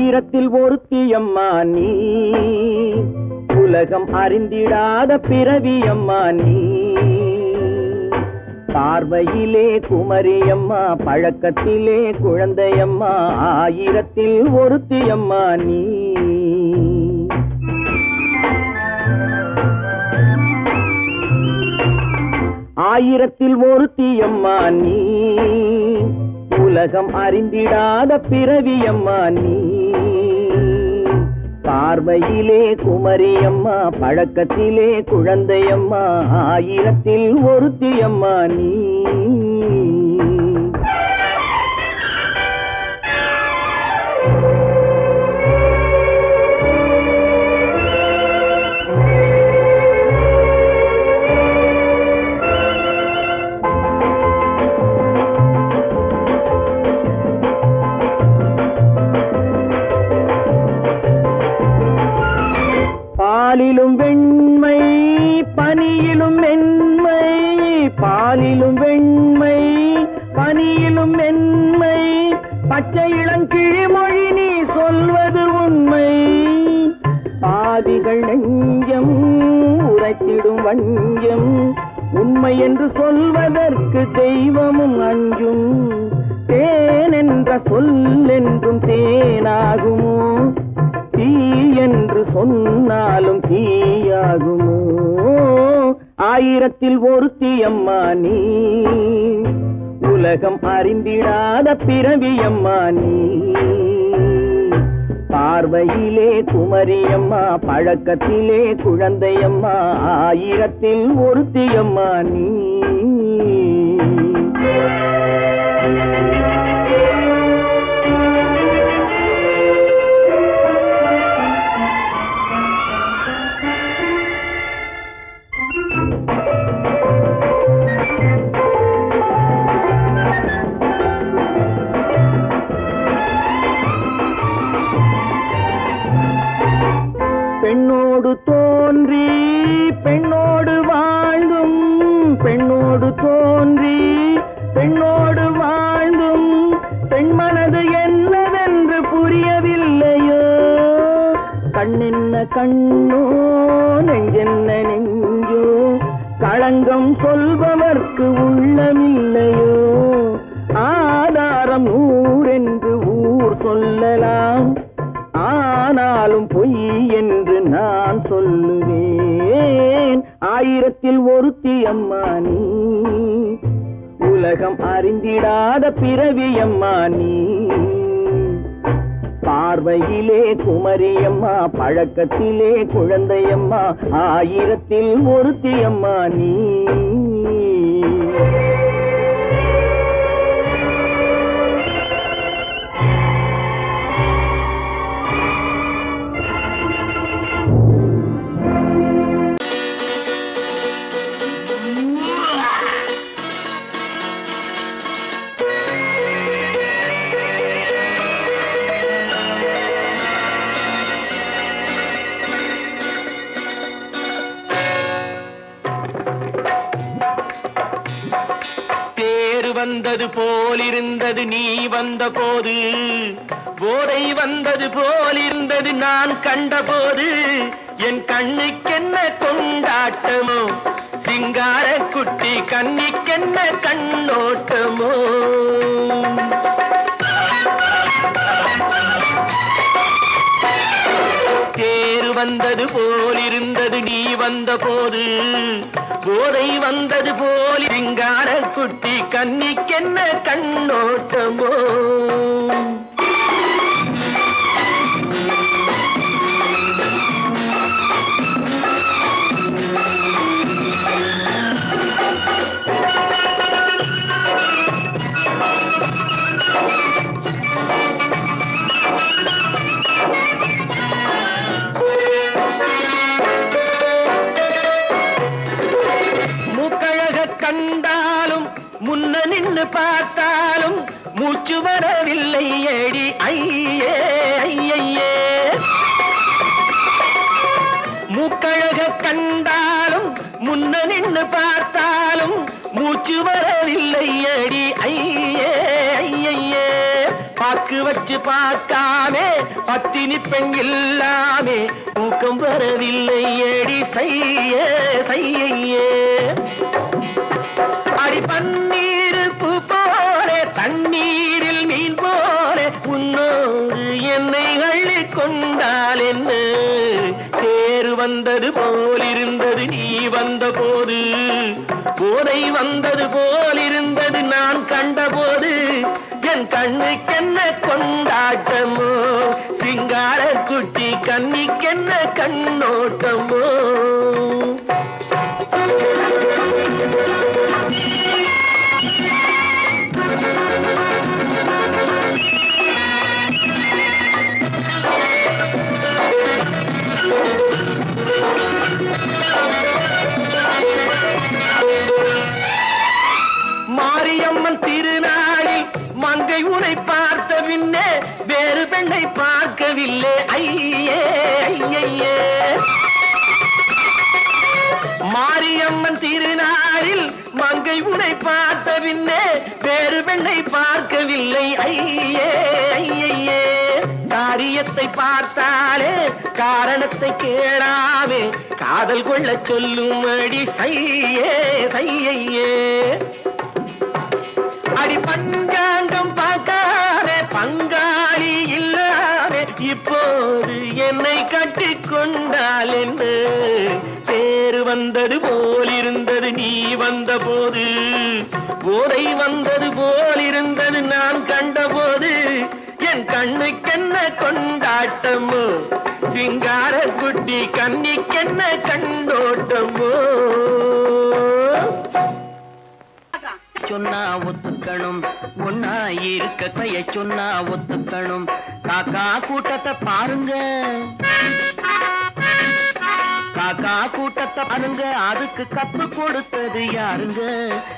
ஆயிரத்தில் ஒருத்தியம்மா நீ, உலகம் அறிந்திடாத பிறவியம்மா நீ. பார்வையிலே குமரியம்மா, பழக்கத்திலே குழந்தையம்மா, ஆயிரத்தில் ஒருத்தியம்மா நீ. ஆயிரத்தில் ஒருத்தியம்மா நீ, உலகம் அறிந்திடாத பிறவியம்மா நீ. பார்வையிலே குமரியம்மா, பழக்கத்திலே குழந்தையம்மா, ஆயிரத்தில் ஒருத்தியம்மா நீ. பாலிலும் வெண்மை பனியிலும் மென்மை, பாலிலும் வெண்மை பனியிலும் மென்மை, பச்சை இளங்கிழிமொழி நீ சொல்வது உண்மை. பாதிகள் நெஞ்சம் உரைத்திடும் வஞ்சம், உண்மை என்று சொல்வதற்கு தெய்வமும் அஞ்சும். தேன் என்ற சொல் என்றும் தேனாகுமோ, தீ என்று சொன்னாலும் தீயாகுமோ. ஆயிரத்தில் ஒருத்தியம்மா நீ, உலகம் அறிந்திடாத பிறவியம்மா நீ. பார்வையிலே குமரியம்மா, பழக்கத்திலே குழந்தையம்மா, ஆயிரத்தில் ஒருத்தியம்மா நீ. பெண்ணோடு தோன்றி பெண்ணோடு வாழ்ந்தும், பெண்ணோடு தோன்றி பெண்ணோடு வாழ்ந்தும், பெண் மனது என்னவென்று புரியவில்லையோ. கண்ணென்ன கண்ணோ, நெஞ்சென்ன நெஞ்சோ, களங்கம் சொல்பவர்க்கு உள்ளமில்லையோ. ஆதாரம் ஊரென்று ஊர் சொல்லலாம், ஆனாலும் பொய் என்று நான் சொல்லுவேன். ஆயிரத்தில் ஒருத்தியம்மா நீ, உலகம் அறிந்திடாத பிறவியம்மா நீ. பார்வையிலே குமரியம்மா, பழக்கத்திலே குழந்தையம்மா, ஆயிரத்தில் ஒருத்தியம்மா நீ. வந்தது போலிருந்தது நீ வந்த போது, போதை வந்தது போலிருந்தது நான் கண்டபோது. என் கண்ணுக்கென்ன கொண்டாட்டமோ, சிங்கார குட்டி கண்ணிக்கென்ன கண்ணோட்டமோ. தேர் வந்தது போலிருந்தது நீ வந்த போது, போதை வந்தது போல் சிங்கார குட்டி கண்ணிக்கென்ன கண்ணோட்டமோ. கண்டாலும் முன்ன நின்று பார்த்தாலும் மூச்சு வரவில்லை ஏடி ஐயே ஐயே. மூக்கழக கண்டாலும் முன்ன நின்று பார்த்தாலும் மூச்சு வரவில்லை ஏடி ஐயே ஐயே. பார்க்க பாக்கு வச்சு பார்க்காமே பத்தினி பெண் இல்லாமே தூக்கம் வரவில்லை ஏடி செய்ய செய்யே அடி பன்னீர் பூ போலே தண்ணீரில் மீன் போலே உன்னோடு என்னை அள்ளி கொண்டால் என்ன தேர் வந்தது போலிருந்தது நீ வந்த போது போதை வந்தது போலிருந்தது நான் கண்டபோது என் கண்ணுக்கென்ன கொண்டாட்டமோ சிங்கார குட்டி கண்ணிக்கென்ன கண்ணோட்டமோ மாரியம்மன் திருநாளில் மங்கை உனை பார்த்த பின்னே வேறு பெண்ணை பார்க்கவில்லை ஐயே ஐயே மாரியம்மன் திருநாளில் மங்கை உனை பார்த்த பின்னே வேறு பெண்ணை பார்க்கவில்லை ஐயே ஐயே காரியத்தை பார்த்தாலே காரணத்தை கேளாமே காதல் கொள்ள சொல்லும்படி செய்யே செய்யே அடி பஞ்சாங்கம் பார்க்காதே பங்காளி இல்லாமே இப்போது என்னை கட்டி கொண்டால் என்ன தேர் வந்தது போலிருந்தது நீ வந்த போது போதை வந்தது போலிருந்தது நான் கண்டபோது என் கண்ணுக்கென்ன கொண்டாட்டமோ சிங்கார குட்டி கண்ணிக்கென்ன கண்டோட்டமோ சொன்னா ஒத்துக்கணும் ஒன்னா இருக்க கைய சொன்னா ஒத்துக்கணும் காக்கா கூட்டத்தை பாருங்க காக்கா கூட்டத்தை பாருங்க அதுக்கு கத்து கொடுத்தது யாருங்க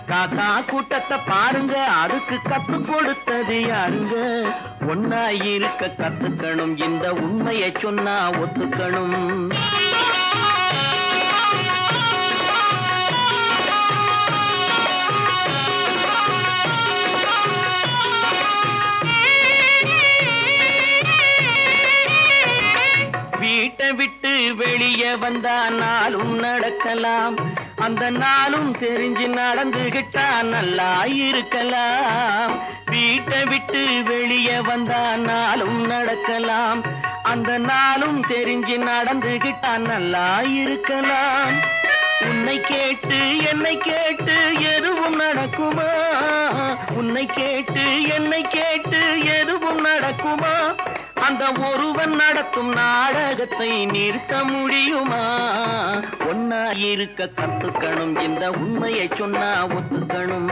காக்கா கூட்டத்தை பாருங்க அதுக்கு கத்து கொடுத்தது யாருங்க ஒன்னா இருக்க கத்துக்கணும் இந்த உண்மையை சொன்னா ஒத்துக்கணும் வீட்டை விட்டு வெளியே வந்தா நாளும் நடக்கலாம் அந்த நாளும் தெரிஞ்சு நடந்துகிட்டா நல்லா இருக்கலாம் வீட்டை விட்டு வெளியே வந்தா நாளும் நடக்கலாம் அந்த நாளும் தெரிஞ்சு நடந்துகிட்டா நல்லா இருக்கலாம் உன்னை கேட்டு என்னை கேட்டு எதுவும் நடக்குமா உன்னை கேட்டு என்னை கேட்டு எதுவும் நடக்குமா அந்த ஒருவன் நடத்தும் நாடகத்தை நிறுத்த முடியுமா ஒன்னா இருக்க கத்துக்கணும் இந்த உண்மையை சொன்னா ஒத்துக்கணும்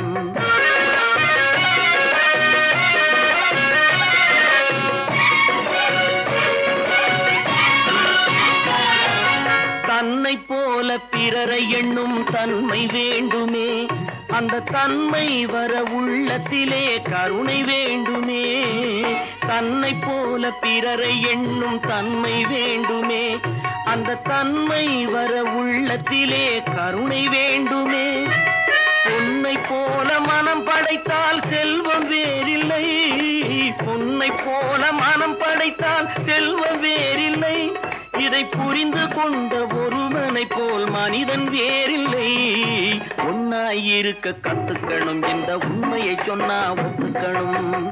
தன்னை போல பிறரை எண்ணும் தன்மை வேண்டுமே அந்த தன்மை வர உள்ளத்திலே கருணை வேண்டுமே தன்னை போல பிறரை எண்ணும் தன்மை வேண்டுமே அந்த தன்மை வர உள்ளத்திலே கருணை வேண்டுமே பொன்னை போல மனம் படைத்தால் செல்வம் வேறில்லை பொன்னை போல மனம் படைத்தால் செல்வம் வேறில்லை இதை புரிந்து கொண்ட ஒருவனை போல் மனிதன் வேறில்லை ஒன்னாய் இருக்க கத்துக்கணும் இந்த உண்மையை சொன்னா ஒத்துக்கணும்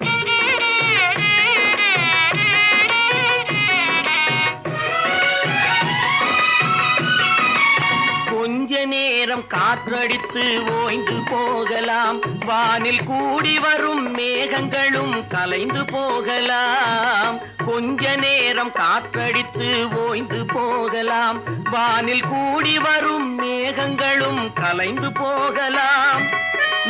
கொஞ்ச நேரம் காற்றடித்து ஓய்ந்து போகலாம் வானில் கூடி வரும் மேகங்களும் கலைந்து போகலாம் கொஞ்ச நேரம் காற்றடித்து ஓய்ந்து போகலாம் வானில் கூடி வரும் மேகங்களும் கலைந்து போகலாம்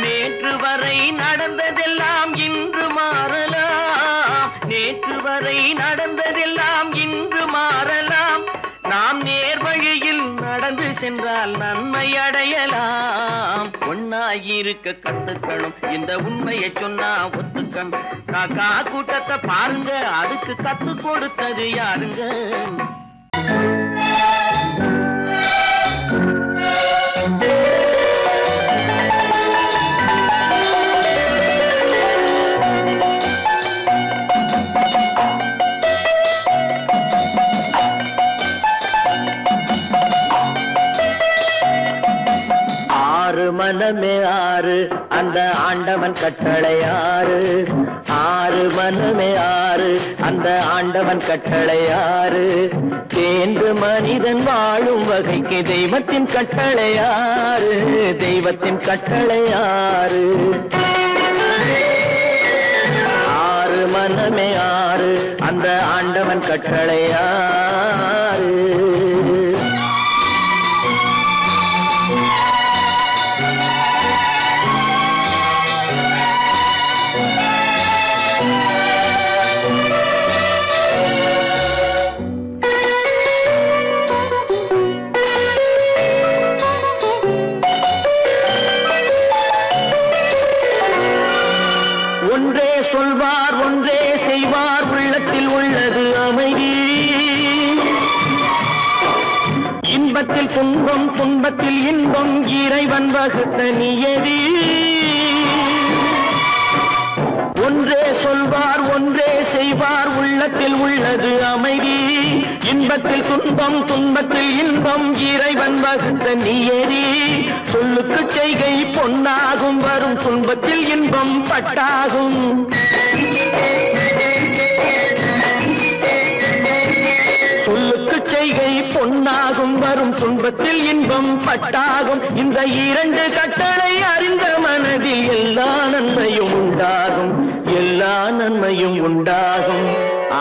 நேற்று வரை நடந்ததெல்லாம் இன்று மாறலாம் நேற்று வரை நடந்ததெல்லாம் இன்று மாறலாம் நாம் நேர் வழியில் நடந்து சென்றால் நன்மை அடையலாம் ஒன்னாயிருக்க கத்துக்கணும் இந்த உண்மையை சொன்னா ஒத்துக்கணும் காக்கா கூட்டத்தை பாருங்க அதுக்கு கத்து கொடுத்தது யாருங்க ஆறு அந்த ஆண்டவன் கட்டளை ஆறு ஆறு மனமே ஆறு அந்த ஆண்டவன் கட்டளை ஆறு தேர்ந்து மனிதன் வாழும் வகைக்கு தெய்வத்தின் கட்டளை ஆறு தெய்வத்தின் கட்டளை ஆறு ஆறு மனமே ஆறு அந்த ஆண்டவன் கட்டளை ஆறு ஒன்றே சொல்வார் ஒன்றே செய்வார் உள்ளத்தில் உள்ளது அமைதி இன்பத்தில் துன்பம் துன்பத்தில் இன்பம் இறைவன் வகுத்த நியதி ஒன்றே சொல்வார் ஒன்றே செய்வார் உள்ளத்தில் உள்ளது அமைதி இன்பத்தில் துன்பம் துன்பத்தில் இன்பம் இறைவன் வகுத்த நியதி சொல்லுக்கு செய்கை பொன்னாகும் வரும் துன்பத்தில் இன்பம் பட்டாகும் சொல்லுக்கு செய்கை பொன்னாகும் வரும் துன்பத்தில் இன்பம் பட்டாகும் இந்த இரண்டு கட்டளை அறிந்த மனதில் எல்லா நன்மையும் உண்டாகும் எல்லா நன்மையும் உண்டாகும்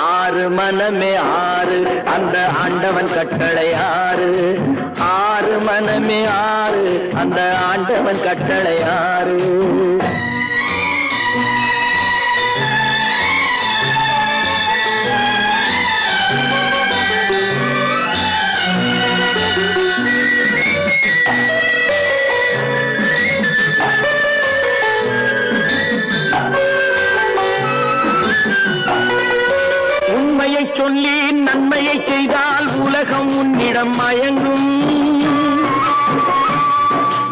ஆறு மனமே ஆறு அந்த ஆண்டவன் கட்டளை ஆறு ஆறு மனமே ஆறு அந்த ஆண்டவன் கட்டளை ஆறு உண்மையை சொல்லி நன்மையை செய்தால் உலகம் உன்னிடம் மயங்கும்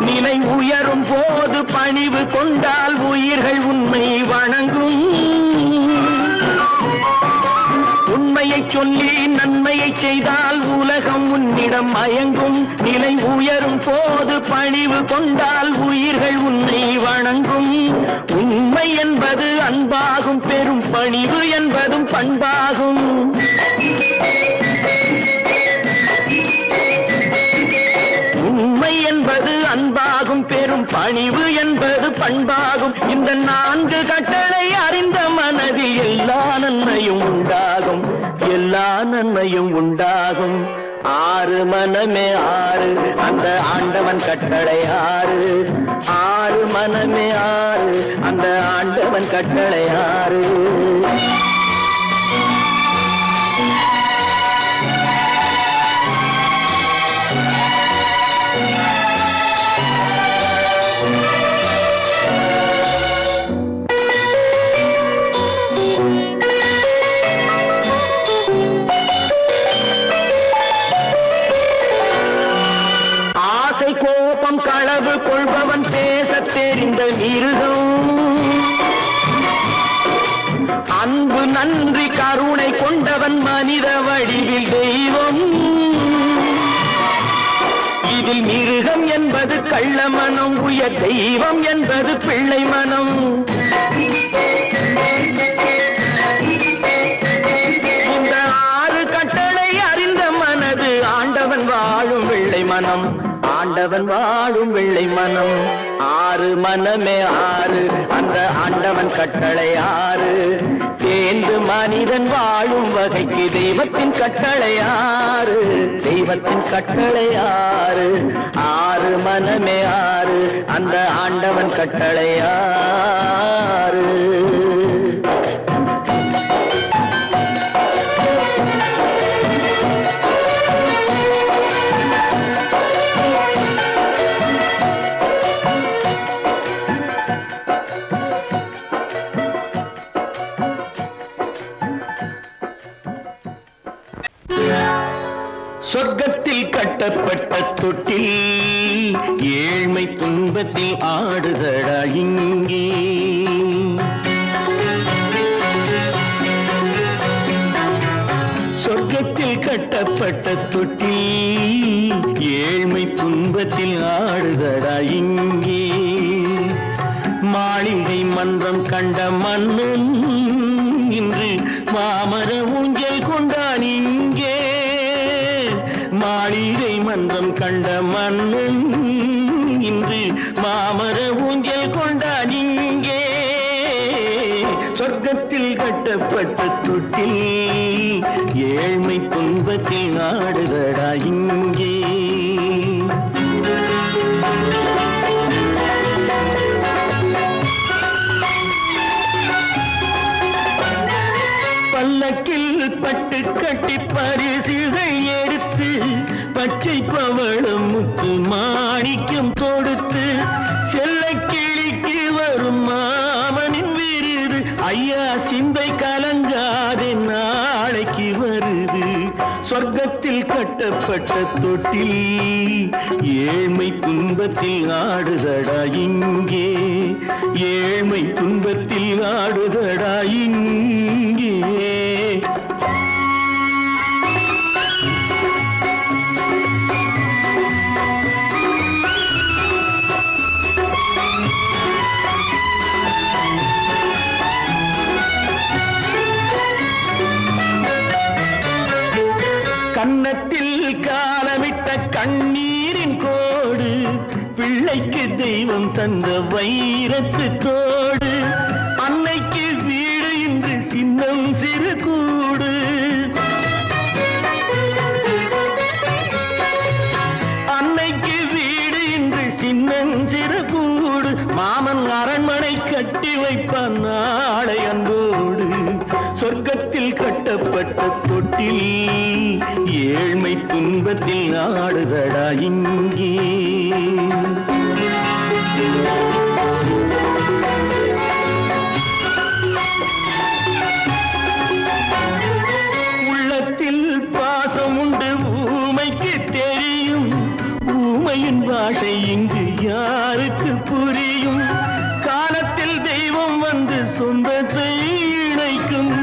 நிலை உயரும் போது பணிவு கொண்டால் உயிர்கள் உன்னை வணங்கும் உண்மையை சொல்லி நன்மையை செய்தால் உலகம் உன்னிடம் மயங்கும் நிலை உயரும் போது பணிவு கொண்டால் உயிர்கள் உன்னை வணங்கும் உண்மை என்பது அன்பாகும் பெரும் பணிவு என்பதும் பண்பாகும் உண்மை என்பது அன்பாகும் பெரும் பணிவு என்பது பண்பாகும் இந்த நான்கு கட்டளை அறிந்த மனதில் எல்லா நன்மையும் உண்டாகும் எல்லா நன்மையும் உண்டாகும் ஆறு மனமே ஆறு அந்த ஆண்டவன் கட்டளை ஆறு ஆறு மனமே ஆறு அந்த ஆண்டவன் கட்டளை ஆறு கோபம் களவு கொள்பவன் பேசத் தெரிந்த மிருகம் அன்பு நன்றி கருணை கொண்டவன் மனித வடிவில் தெய்வம் இதில் மிருகம் என்பது கள்ள மனம் உயர் தெய்வம் என்பது பிள்ளை மனம் இந்த ஆறு கட்டளை அறிந்த மனது ஆண்டவன் வாழும் வெள்ளை மனம் ஆண்டவன் வாழும் வெள்ளை மனம் ஆறு மனமே ஆறு அந்த ஆண்டவன் கட்டளை ஆறு தேர்ந்து மனிதன் வாழும் வகைக்கு தெய்வத்தின் கட்டளை ஆறு தெய்வத்தின் கட்டளை ஆறு ஆறு மனமே ஆறு அந்த ஆண்டவன் கட்டளை ஆறு சொர்க்கத்தில் கட்டப்பட்ட தொட்டில் ஏழ்மை துன்பத்தில் ஆடுதடா இங்கே சொர்க்கத்தில் கட்டப்பட்ட தொட்டில் ஏழ்மை துன்பத்தில் ஆடுதடா இங்கே மாளிகை மன்றம் கண்ட மன்னன் இன்று மாமர ஊஞ்சல் கொண்டான் இங்கே. மாளிகை மன்றம் கண்ட மன்னன் இன்று மாமர ஊஞ்சல் கொண்டான் இங்கே. சொர்க்கத்தில் கட்டப்பட்ட தொட்டில் ஏழ்மை துன்பத்தில் ஆடுதடா இங்கே. பல்லக்கில் பட்டு கட்டி பரிசுகள் எடுத்து பச்சை பவளம் முத்து மாணிக்கம் தொடுத்து செல்ல கிளிக்கு வரும் மாமனின் விருது. ஐயா சிந்தை கலங்காதே நாளைக்கு வருது. சொர்க்கத்தில் கட்டப்பட்ட தொட்டில் ஏழ்மை துன்பத்தில் ஆடுதடா இங்கே. ஏழ்மை துன்பத்தில் ஆடுதடா இங்கே. கன்னத்தில் காலமிட்ட கண்ணீரின் கோடு பிள்ளைக்கு தெய்வம் தந்த வைரத்து தோடு. அன்னைக்கு வீடு இன்று சின்னம் சிறு கூடு. அன்னைக்கு வீடு இன்று சின்னம் சிறு கூடு. மாமன் அரண்மனை கட்டி வைப்பான் நாளை அன்போடு. சொர்க்கத்தில் கட்டப்பட்ட தொட்டில் ஏழ்மை துன்பத்தில் ஆடுதடா இங்கே. உள்ளத்தில் பாசம் உண்டு ஊமைக்கு தெரியும். ஊமையின் பாஷை இங்கு யாருக்கு புரியும்? காலத்தில் தெய்வம் வந்து சொந்தத்தை இணைக்கும்.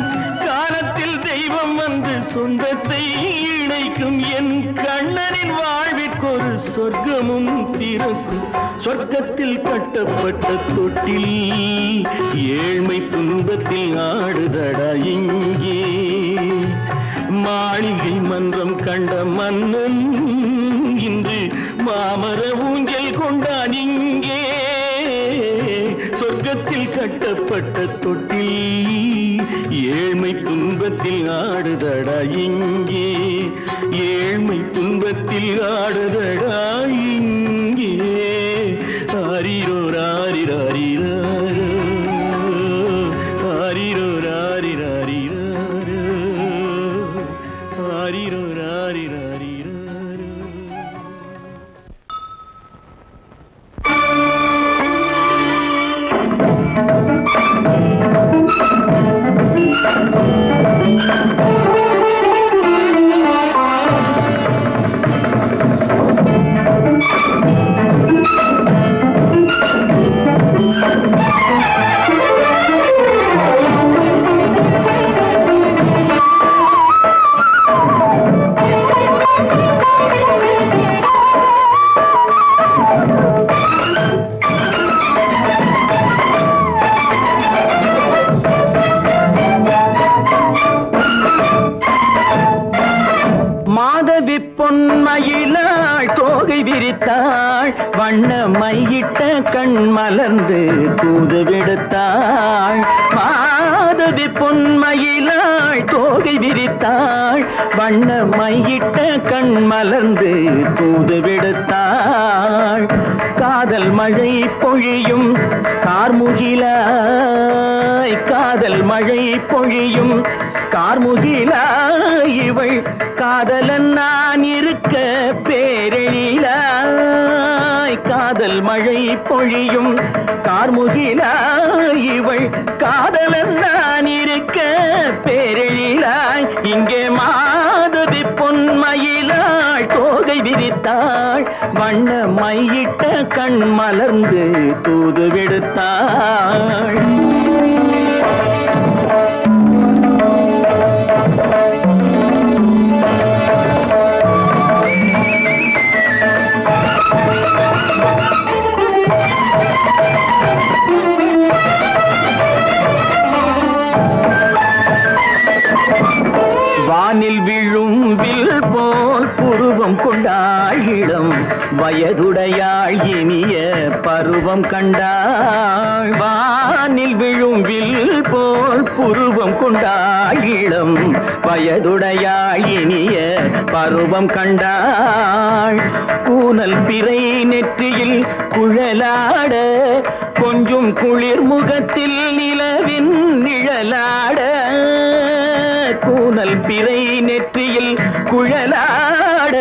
காலத்தில் தெய்வம் வந்து சொந்தத்தை இணைக்கும். என் கண்ணனின் வாழ்விற்கொரு சொர்க்கமும் திறக்கும். சொர்க்கத்தில் கட்டப்பட்ட தொட்டில் ஏழ்மை துன்பத்தில் ஆடுதடா இங்கே. மாளிகை மன்றம் கண்ட மன்னன் இன்று மாமர ஊஞ்சல் கொண்டான் இங்கே. சொர்க்கத்தில் கட்டப்பட்ட தொட்டில் ஏழ்மை துன்பத்தில் ஆடுதடா இங்கே. ஏழ்மை துன்பத்தில் ஆடுதடா இங்கே. ஆரிரோ ராரிராரிராரோ, ஆரிரோ ராரிராரிராரோ, ஆரிரோ ராரிராரிராரோ. மாதவி பொன்மயிலாள் தோகை விரித்தாள். வண்ண மையிட்ட கண் மலர்ந்து தூது விடுத்தாள். மாதவி பொன்மயிலாள் தோகை விரித்தாள். வண்ண மையிட்ட கண் மலர்ந்து தூது விடுத்தாள். காதல் மழை பொழியும் கார்முகிலாய். காதல் மழை பொழியும் கார்முகிலாய். இவள் காதலன் நான் இருக்க பேரெழிலாய். காதல் மழை பொழியும் கார்முகிலாய். இவள் காதலன் நான் இருக்க பேரெழிலாய். இங்கே மாதவி பொன்மயிலாள் தோகை விரித்தாள். வண்ண மையிட்ட கண் மலர்ந்து தூது விடுத்தாள். வயதுடையாள் இனிய பருவம் கண்டாள் வானில் விழும் வில் போல் புருவம் கொண்டாள் இளம் வயதுடையாள் இனிய பருவம் கண்டாள் கூனல் பிறை நெற்றியில் குழலாட கொஞ்சம் குளிர் முகத்தில் நிலவின் நிழலாட கூனல் பிறை நெற்றியில் குழலாட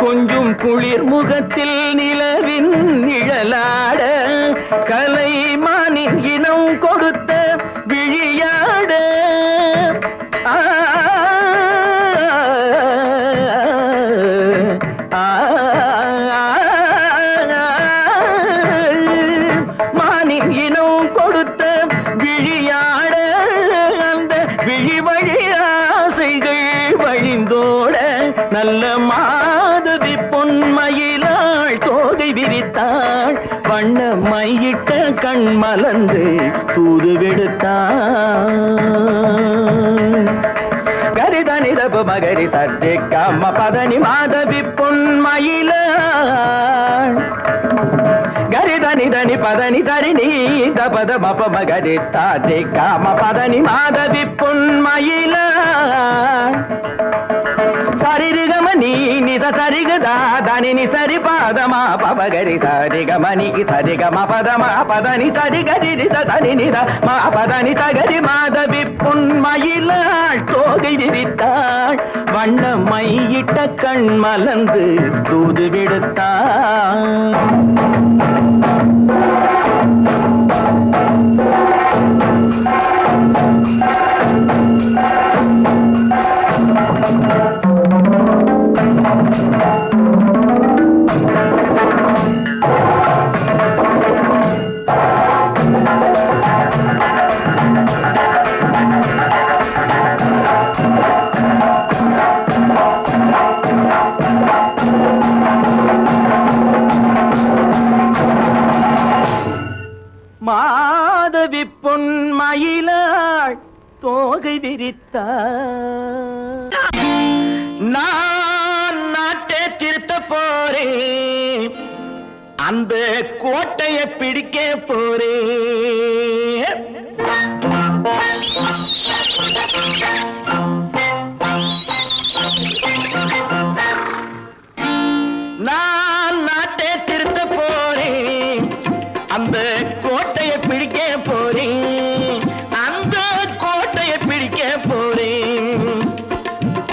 கொஞ்சம் குளிர் முகத்தில் நிலவின் நிழலாட கலைமானின் இனம் கொடுத்த விழியாட மானின் இனம் கொடுத்த விழியாட அந்த விழி வழி ஆசைகள் வழிந்தோட நல்ல மாதவி பொன்மயிலாள் தோகை விரித்தாள் வண்ண மையிட்ட கண் மலர்ந்து தூது விடுத்தாள் கரிதனிதபு மகரி தட்டி கம்ம பதனி மாதவி பொன்மயிலாள் கரிதனிதனி பதனி தரிணி தபத மப மகரி தாட்டி காம பதனி மாதவி பொன்மயிலாள் சரிகமணி நித சரிகதா தனி சரி பாதமா பபகரி சரிகமணி சரிகம பதமா பதனி சரிகரி தனி நித மா பதனி சகரி மாதவி பொன்மயிலாள் தோகை விரித்தாள் வண்ண மையிட்ட கண் மலர்ந்து தூது விடுத்தாள் மாதவி பொன்மயிலாள் தோகை விரித்தாள் நான் நாட்டை திருத்த போறேன் அந்த கோட்டையை பிடிக்க போறேன் நான் நாட்டை திருத்த போறேன் அந்த கோட்டையை பிடிக்க போறேன் அந்த கோட்டையை பிடிக்க போறேன்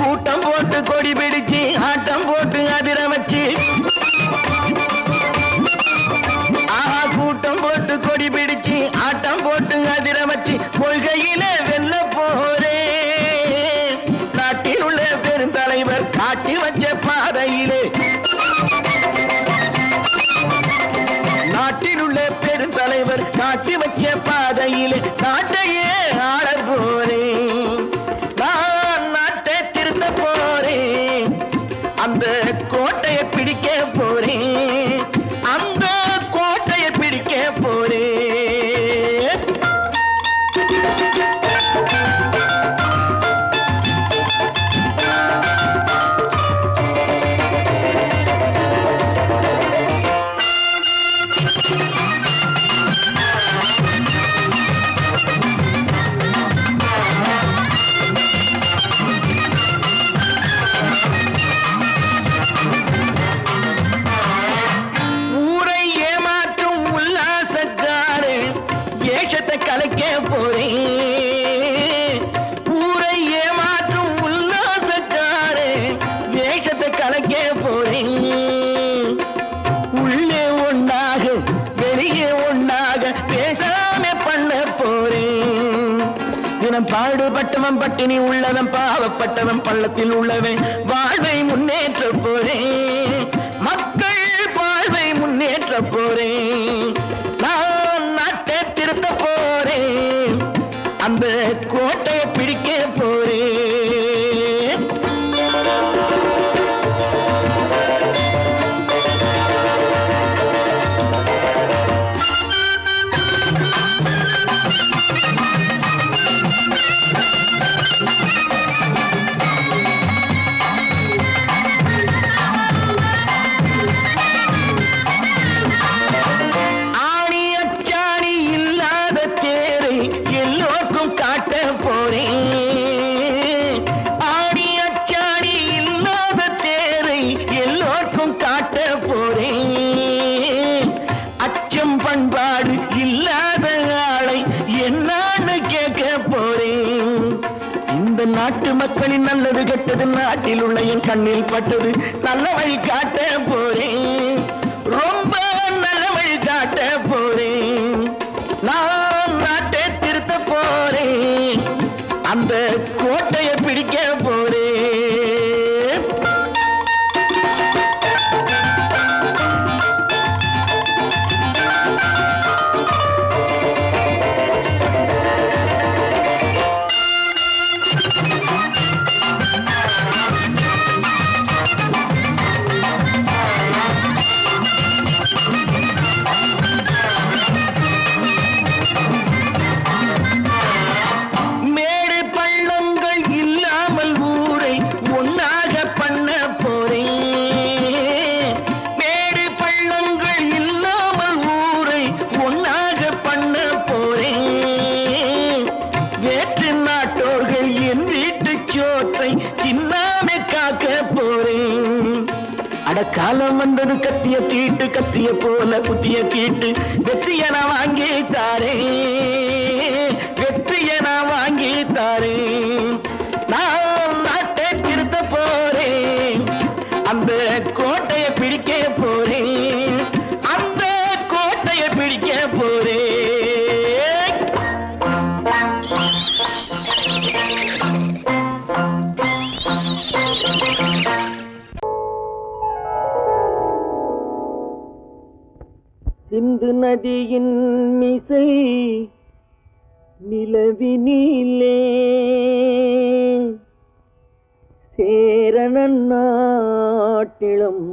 கூட்டம் போட்டு கொடி பிடிச்சு ஆட்டம் போட்டு அதிர வச்சு கூட்டம் போட்டு கொடி பிடிச்சு ஆட்டம் போட்டு அதிர வச்சு கொள்கையில வெல்ல போறேன் நாட்டில் உள்ள பெருந்தலைவர் காட்டி வச்ச பாதையிலே நாட்டில் உள்ள பெருந்தலைவர் காட்டி வச்ச பாதையிலே நாட்டையே ஆள போறேன் நான் நாட்டை திருத்த போறேன் அந்த கோட்டையை பிடிக்க போறேன் அந்த கோட்டையை பிடிக்க போறேன் கலைக்க போறேன் ஊரை ஏமாற்றும் உல்லாசக்காரே வேஷத்தை கலைக்க போறேன் உள்ளே ஒன்னாக வெளியே ஒன்னாக பேசாம பண்ண போறேன் தினம் பாடுபட்டவன் பட்டினி உள்ளவன் பாவப்பட்டவன் பள்ளத்தில் உள்ளவன் வாழ்வை முன்னேற்ற போறேன் மக்கள் வாழ்வை முன்னேற்ற போறேன் நான் நாட்டை திருத்த போறேன் அந்த கோட்டையை பிடிக்க போறேன் நாட்டு மக்களின் நல்லது கெட்டது நாட்டில் உள்ள என் கண்ணில் பட்டது. நல்ல வழி காட்ட போறேன், ரொம்ப நல்ல வழி காட்ட போறேன். நான் நாட்டை திருத்த போறேன், அந்த கோட்டையை பிடிக்க போறேன். காலம் வந்தது கத்திய தீட்டு, கத்திய போல குத்திய தீட்டு. வெற்றிய நான் வாங்கி தாரேன், வெற்றிய நான் வாங்கி தாரேன். நான் நாட்டை திருத்த போறேன், அந்த கோட்டையை பிடிக்க போறேன், அந்த கோட்டையை பிடிக்க போறேன். சிந்து நதியின் மிசை நிலவினிலே சேரணன் நாட்டிளம்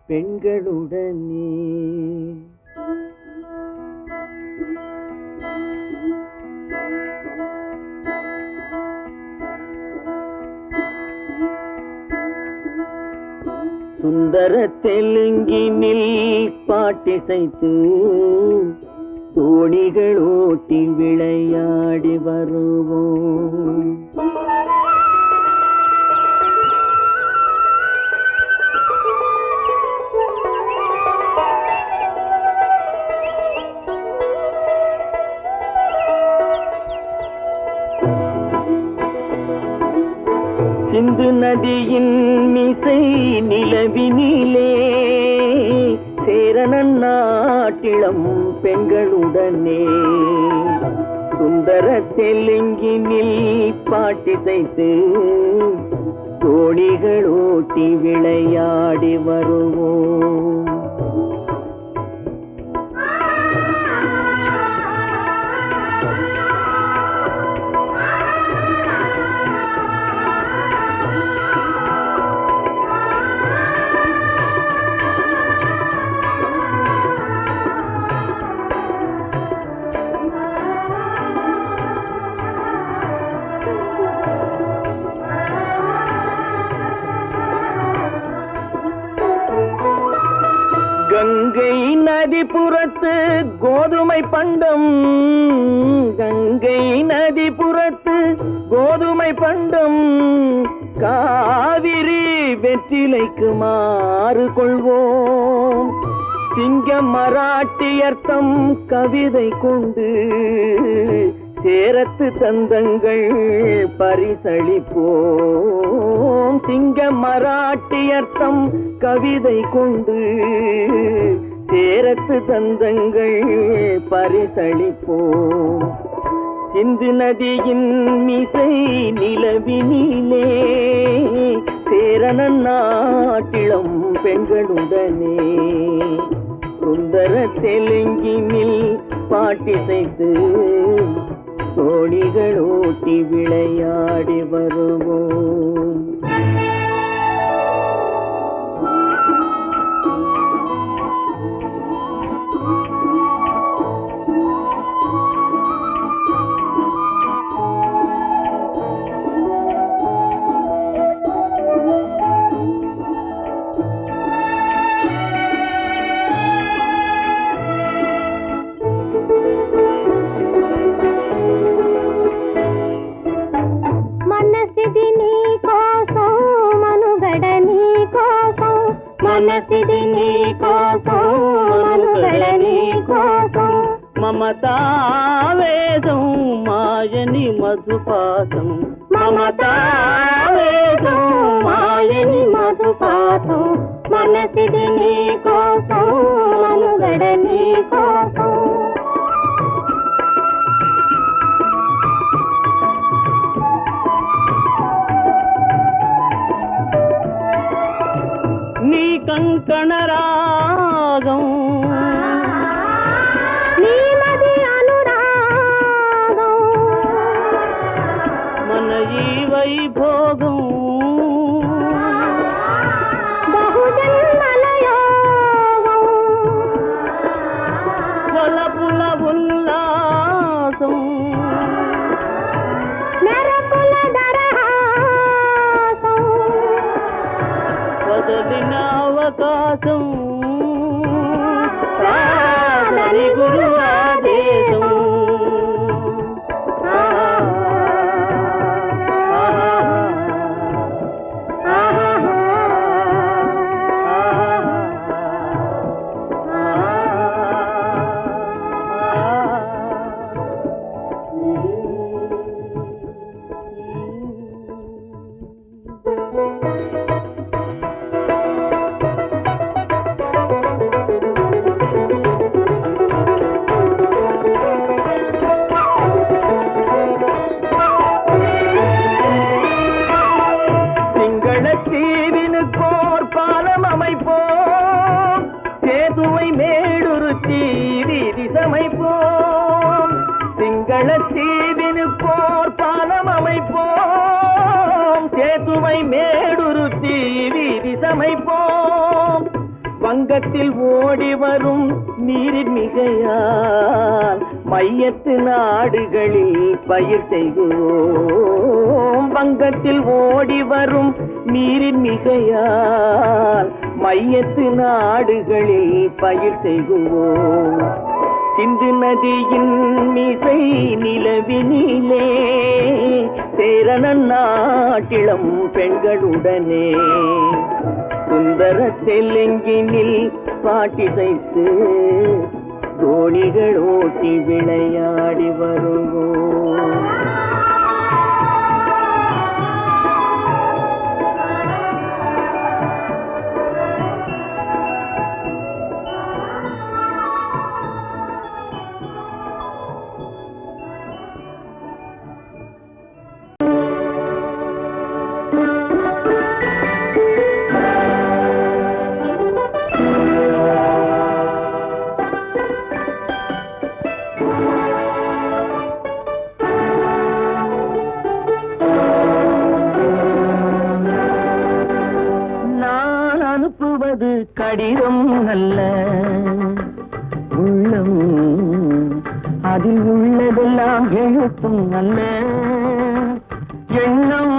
பெண்களுடனே சுந்தர தெலுங்கினில் பாட்டிசைத்து தோணிகள் ஓட்டி விளையாடி வருவோம். சிந்து நதியின் மிசை நிலவினிலே சேரணன் நாட்டிளம் பெண்களுடனே சுந்தர தெலுங்கினில் பாட்டிசைத்து தோணிகள் ஓட்டி விளையாடி வருவோம். கங்கை நதிபுறத்து கோதுமை பண்டம், கங்கை நதிபுறத்து கோதுமை பண்டம், காவிரி வெற்றிலைக்கு மாறு கொள்வோம். சிங்க மராட்டியர்த்தம் கவிதை கொண்டு சேரத்து தந்தங்கள் பரிசளிப்போம். சிங்க மராட்டியர்த்தம் கவிதை கொண்டு சேரத்து தந்தங்கள் பரிசளிப்போம். சிந்து நதியின் மிசை நிலவினிலே சேரணன் நாட்டிளம் பெண்களுடனே சுந்தர தெலுங்கினில் பாட்டிசைத்து தோணிகள் ஓட்டி விளையாடி வருவோம். मनसिदि नी को మమతావేదం మాయని మధుపాతం మమతావేదం మాయని మధుపాతం మనసిది నీ కోసం మనుగడ నీ కోసం నీ కంకణ రాగం నీమది అనురాగం మన ఈ వైభోగం బహుజన్మల యోగం వలపుల ఉల్లాసం మెరపుల దరహాసం వదలిన అవకాశం సాధని గురు ఆదేశం தீவினுக்கோர் பாலம் அமைப்போம் சேதுவை மேடுருத்தி வீதி சமைப்போம் சிங்கள தீவினுக்கோர் பாலம் அமைப்போம் சேதுவை மேடுருத்தி வீதி சமைப்போம் வங்கத்தில் ஓடி வரும் நீரின் மிகையால் மையத்து நாடுகளில் பயிர் செய்கிறோம் வங்கத்தில் ஓடி வரும் நீரின் மிகையால் மையத்து நாடுகளில் பயிர் செய்கிறோம் சிந்து நதியின் மிசை நிலவினிலே சேரணன் நாட்டிளம் பெண்களுடனே சுந்தர தெலுங்கினில் பாட்டிசைத்து தோணிகள் ஓட்டி விளையாடி வருவோம் அனுப்புவது கடிதம் அல்ல உள்ளம் அதில் உள்ளதெல்லாம் எழுத்தும் அல்ல எண்ணம்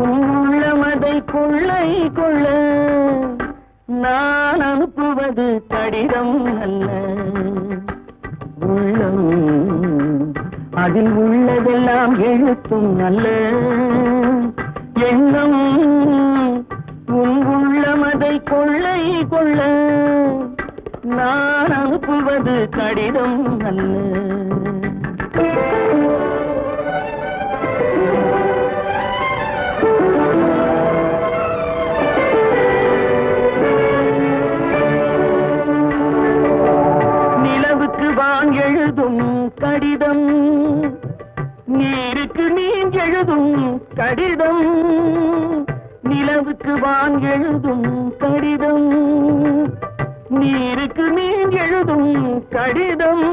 உள்ளமதை கொள்ளை கொள்ள நான் அனுப்புவது கடிதம் அல்ல உள்ளம் அதில் உள்ளதெல்லாம் எழுத்தும் அல்ல எண்ணம் உள்ளமதை கொள்ளை கொள்ள நான் அனுப்புவது கடிதம் அல்ல நிலவுக்கு வான் எழுதும் கடிதம் நீருக்கு நீர் எழுதும் கடிதம் நிலவுக்கு வான் எழுதும் கடிதம் நீருக்கு நீர் எழுதும் கடிதம்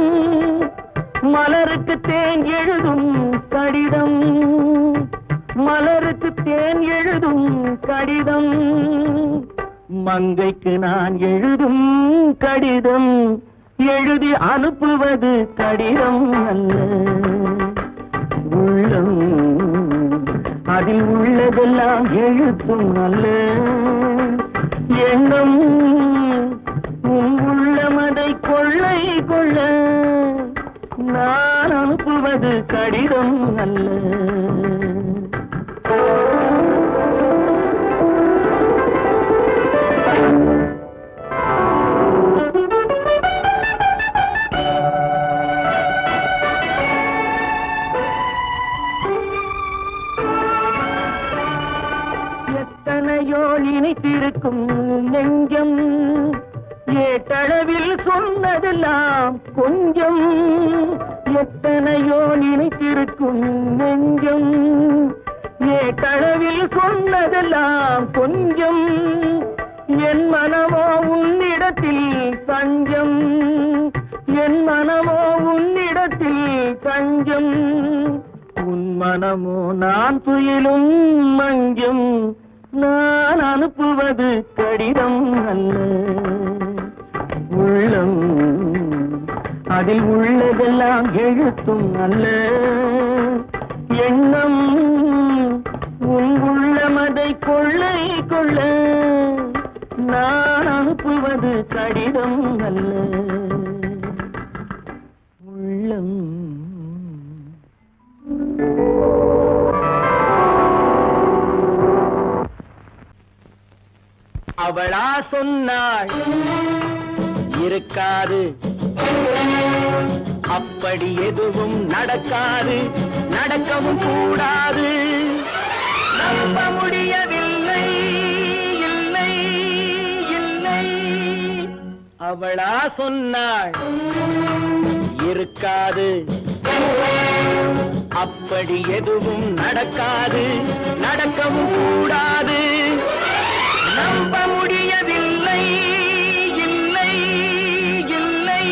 மலருக்கு தேன் எழுதும் கடிதம் மலருக்கு தேன் எழுதும் கடிதம் மங்கைக்கு நான் எழுதும் கடிதம் எழுதி அனுப்புவது கடிதம் அல்ல உள்ளம் அதில் உள்ளதெல்லாம் எழுத்தும் அல்ல எண்ணம் உள்ளமதை கொள்ளை கொள்ள நான் அனுப்புவது கடிதம் அல்ல சொன்னதெல்லாம் கொஞ்சம், எத்தனையோ நினைத்திருக்கும் நெஞ்சம். ஏட்டளவில் சொன்னதெல்லாம் கொஞ்சம், என் மனமோ உன்னிடத்தில் தஞ்சம். என் மனமோ உன்னிடத்தில் தஞ்சம். உன் மனமோ நான் துயிலும் மஞ்சம். நான் அனுப்புவது கடிதம் அல்ல, உள்ளம். அதில் உள்ளதெல்லாம் எழுத்தும் அல்ல, எண்ணம். உன் உள்ளமதை கொள்ளை கொள்ள நான் அனுப்புவது கடிதம் அல்ல, உள்ளம். அவளா சொன்னாள் இருக்காது, அப்படி எதுவும் நடக்காது, நடக்கவும் கூடாது. நம்ப முடியவில்லை, இல்லை இல்லை. அவளா சொன்னாள் இருக்காது, அப்படி எதுவும் நடக்காது, நடக்கவும் கூடாது. நம்ப முடியவில்லை, இல்லை இல்லை.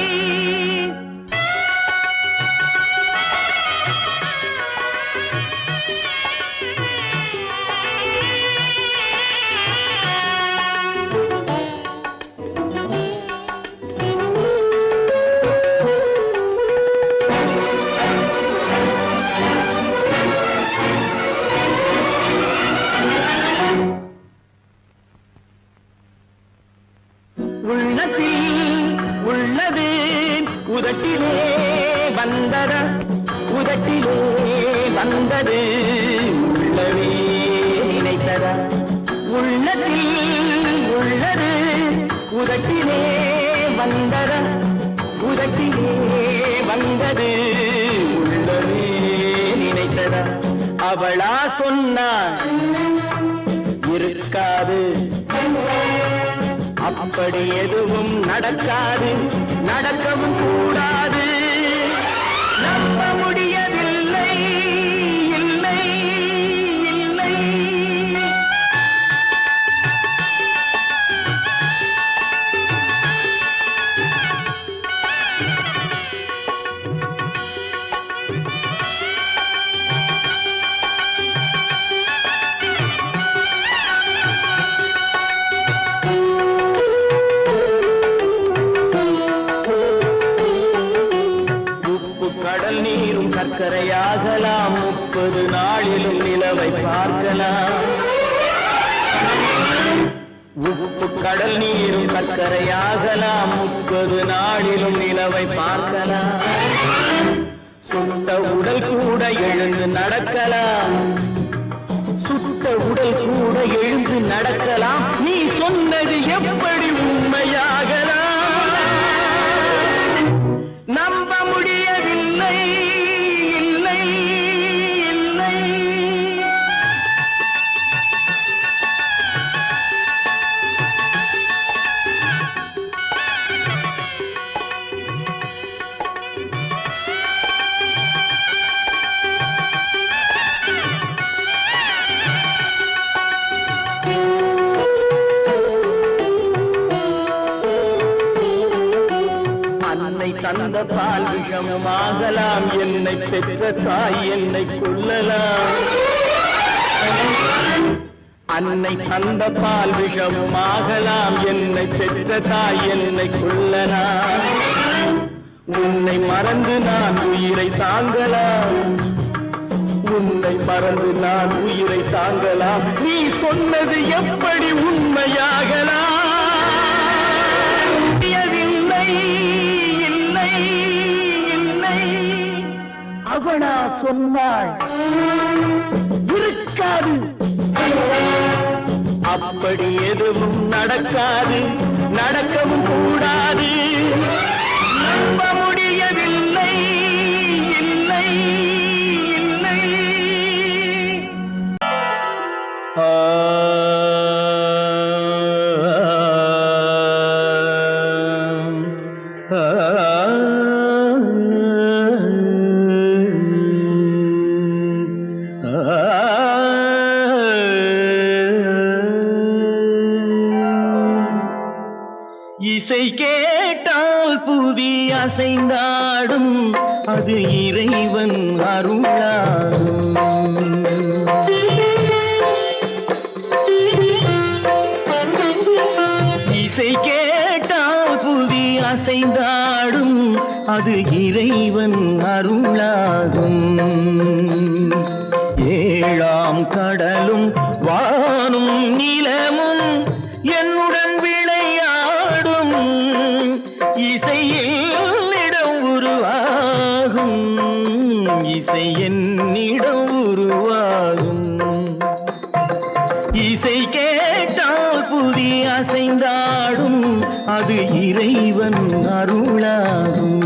உள்ளத்தில் உள்ளது உதட்டிலே வந்ததா, உதட்டிலே வந்தது உள்ளவே நினைத்ததா. உள்ளத்தில் உள்ளது உதட்டிலே வந்ததா, உதட்டிலே வந்தது உள்ளவே நினைத்ததா. அவளா சொன்னாள் இருக்காது, அப்படி எதுவும் நடக்காது, நடக்கவும் கூடாது. நம்ப முடியவில்லை, இல்லை இல்லை. கடல் நீரும் சர்க்கரையாகலாம், 30 நாளிலும் நிலவை பார்க்கலாம். உப்பு கடல் நீரும் சர்க்கரையாகலாம், 30 நாளிலும் நிலவை பார்க்கலாம். சுட்ட உடல் கூட எழுந்து நடக்கலாம், சுட்ட உடல் கூட எழுந்து நடக்கலாம். நீ சொன்னது எப்படி உண்மையாகலாம்? நம்ப முடியவில்லை, இல்லை இல்லை. அன்னை தந்த பால் விஷமாகலாம், என்னை பெற்ற தாய் என்னை கொல்லலாம். அன்னை தந்த பால் விஷமாகலாம், என்னை பெற்ற தாய் என்னை கொல்லலாம். உன்னை மறந்து நான் உயிரை தாங்கலாம், உன்னை மறந்து நான் உயிரை தாங்கலாம். நீ சொன்னது எப்படி உண்மையாகலாம்? இல்லை இல்லை இல்லை. அவளா சொன்னாள் இருக்காது, அப்படி எதுவும் நடக்காது, நடக்கவும் கூடாது. நம்ப முடியவில்லை, இல்லை இல்லை. அசைந்தாடும் அது இறைவன் அருளாகும். இசை கேட்டால் புவி அசைந்தாடும் அது இறைவன் அருளாகும். ஏழாம் கடலும் வானும் நிலமும் என்னுடன் விளையாடும் இசையில் இடம் உருவாகும். இசை என்னிடம் உருவாகும். இசை கேட்டால் புவி அசைந்தாடும் அது இறைவன் அருளாகும்.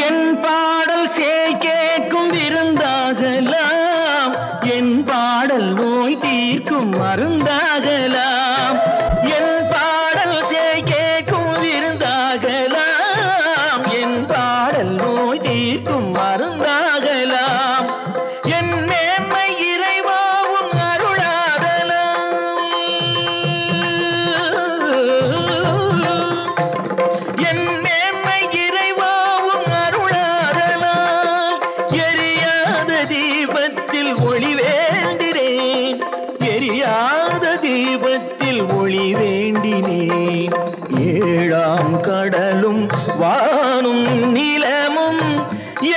என் பாடல் சேய் கேட்கும் விருந்தாகலாம், என் பாடல் நோய் தீர்க்கும் மருந்தாகலாம். என் பாடல் சேய் கேட்கும் விருந்தாகலாம், என் பாடல் நோய் தீர்க்கும் மருந்தாகலாம். என் மேன்மை இறைவாவும் அருளாகலாம். என் மேன்மை இறைவாவும் அருளாகலாம். எரியாத தீபத்தில் ஒளி வேண்டினேன், எரியாத தீபத்தில் ஒளி வேண்டினேன். ஏழாம் கடலும் வானும் நிலமும்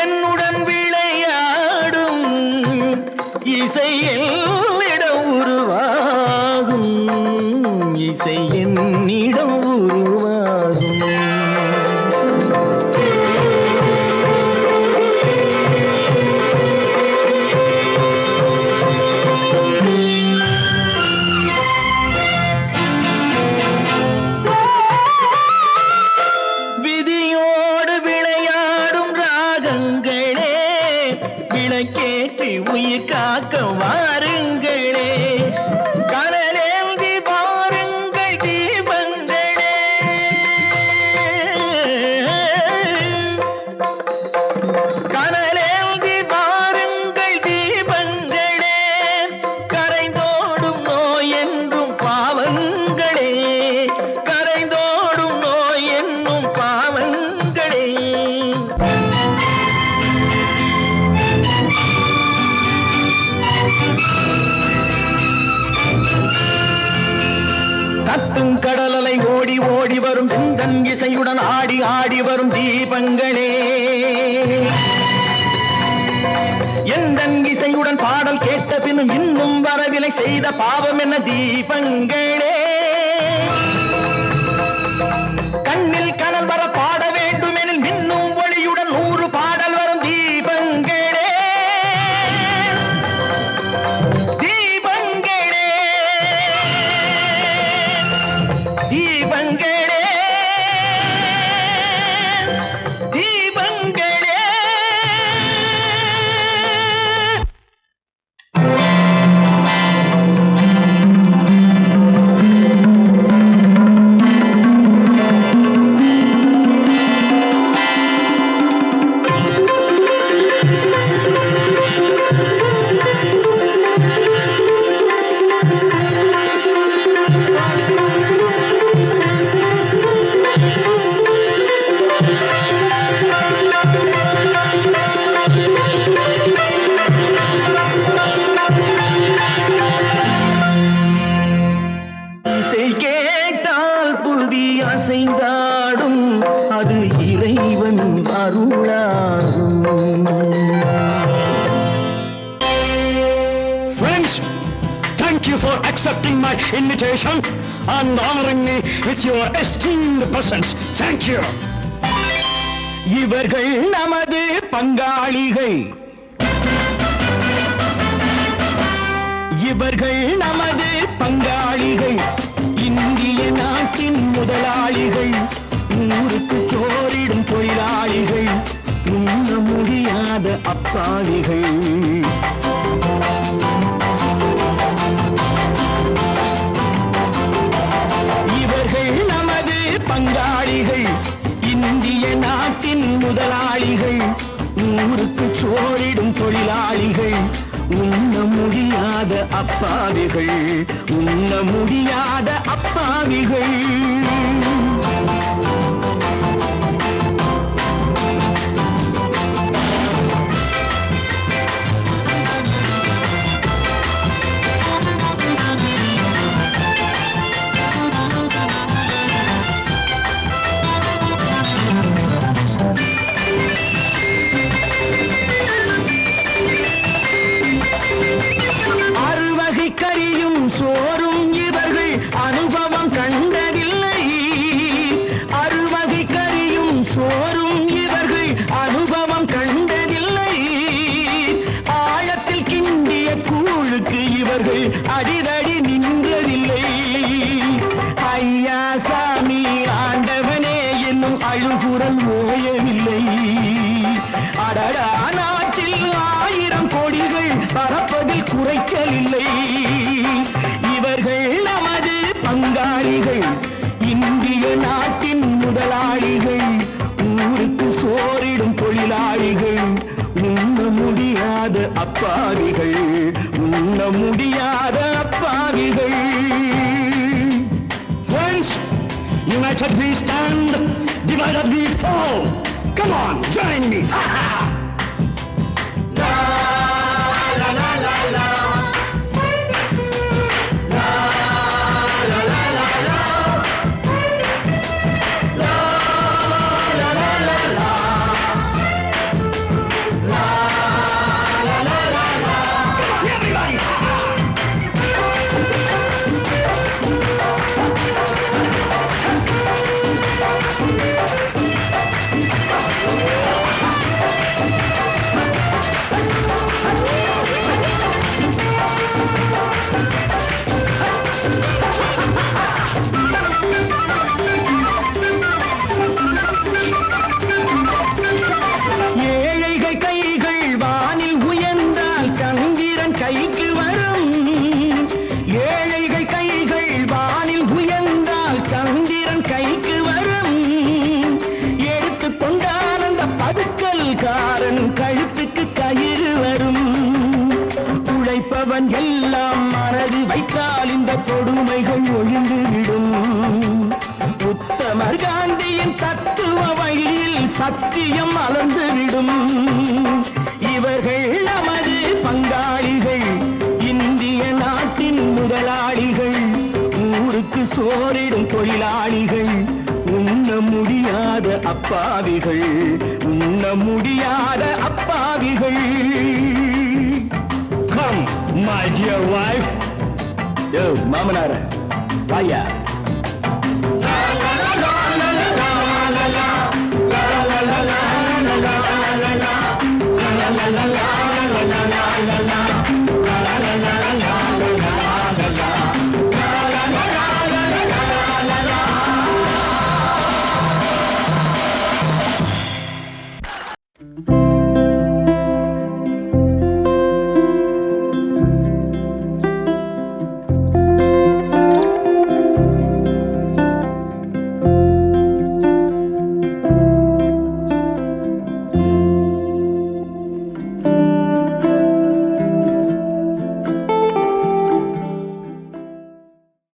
என்னுடன் விளையாடும் இசையில் இடம் உருவாகும். இசை என்னிடம் உருவாகும். விதியோடு விளையாடும் ராகங்களே, விளக்கேற்றி உயிர் காக்க வாருங்களே. கனலேந்தி பாருங்கள் தீபங்களே. கனலேந்தி பாருங்கள் தீபங்களே. கரைந்தோடும் நோய் என்றும் பாவங்களே, கரைந்தோடும் நோய் என்னும் பாவங்களே. கத்தும் கடலலை ஓடி ஓடி வரும் சிந்தன் இசையுடன் ஆடி ஆடி வரும் தீபங்களே. எந்தன் இசையுடன் பாடல் கேட்ட பின்னும் இன்னும் வரவில்லை செய்த பாவம் என்ன தீபங்களே. கண்ணில் கனல் வர பாட வேண்டும் எனில் மின்னும் ஒளியுடன் 100 பாடல் வரும் தீபங்களே. தீபங்களே, தீபங்களே, தீபங்களே. இசை கேட்டால் புவி அசைந்தாடும் அது இறைவன் அருளாகும். Friends, thank you for accepting my invitation and honoring me with your esteemed presence. Thank you. இவர்கள் நமது பங்காளிகள், இவர்கள் நமது பங்காளிகள். இந்திய நாட்டின் முதலாளிகள், ஊருக்கு சோறிடும் தொழிலாளிகள், உண்ண முடியாத அப்பாவிகள். இவர்கள் நமது பங்காளிகள். இந்திய இந்திய நாட்டின் முதலாளிகள், ஊருக்கு சோறிடும் தொழிலாளிகள், உண்ண முடியாத அப்பாவிகள், உண்ண முடியாத அப்பாவிகள். அறுவகை கறியும் சோறும் இவர்கள் அனுபவம் கண்டதில்லை. அறுவகை கறியும் சோறும் இவர்கள் அனுபவம் கண்டதில்லை. ஆழத்தில் கிண்டிய கூழுக்கு இவர்கள் அடிதடி நின்றதில்லை. ஐயா சாமி ஆண்டவனே என்னும் அழுகுரல் ஓயவில்லை. அடடா, நாட்டில் 1000 கோடிகள் பறப்பதில் குறைச்சலில்லை. இவர்கள் நமது பங்காளிகள், இந்திய நாட்டின் முதலாளிகள், ஊருக்கு சோறிடும் தொழிலாளிகள், உண்ண முடியாத அப்பாவிகள், உண்ண முடியாத அப்பாவிகள். Friends, united we stand, divided we fall. Come on, join me. Everybody. ஏழைகள் கைகள் வானில் உயர்ந்தால் சந்திரன் கைக்கு வரும். ஏழைகள் கைகள் வானில் உயர்ந்தால் சந்திரன் கைக்கு வரும். எடுத்து கொண்டான் அந்த பதுக்கல்காரன் கழுத்துக்கு கயிறு வரும். உழைப்பவன் எல்லாம் மனது வைத்தால் இந்த கொடுமைகள் ஒழிந்துவிடும். உத்தமர் காந்தியின் தத்துவ வழியில் சத்தியம் மலர்ந்துவிடும். இவர்கள் நமது பங்காளிகள், இந்திய நாட்டின் முதலாளிகள், ஊருக்கு சோறிடும் தொழிலாளிகள், உண்ண முடியாத அப்பாவிகள், உண்ண முடியாத அப்பாவிகள். Come, my dear wife. மாமனார வாயா.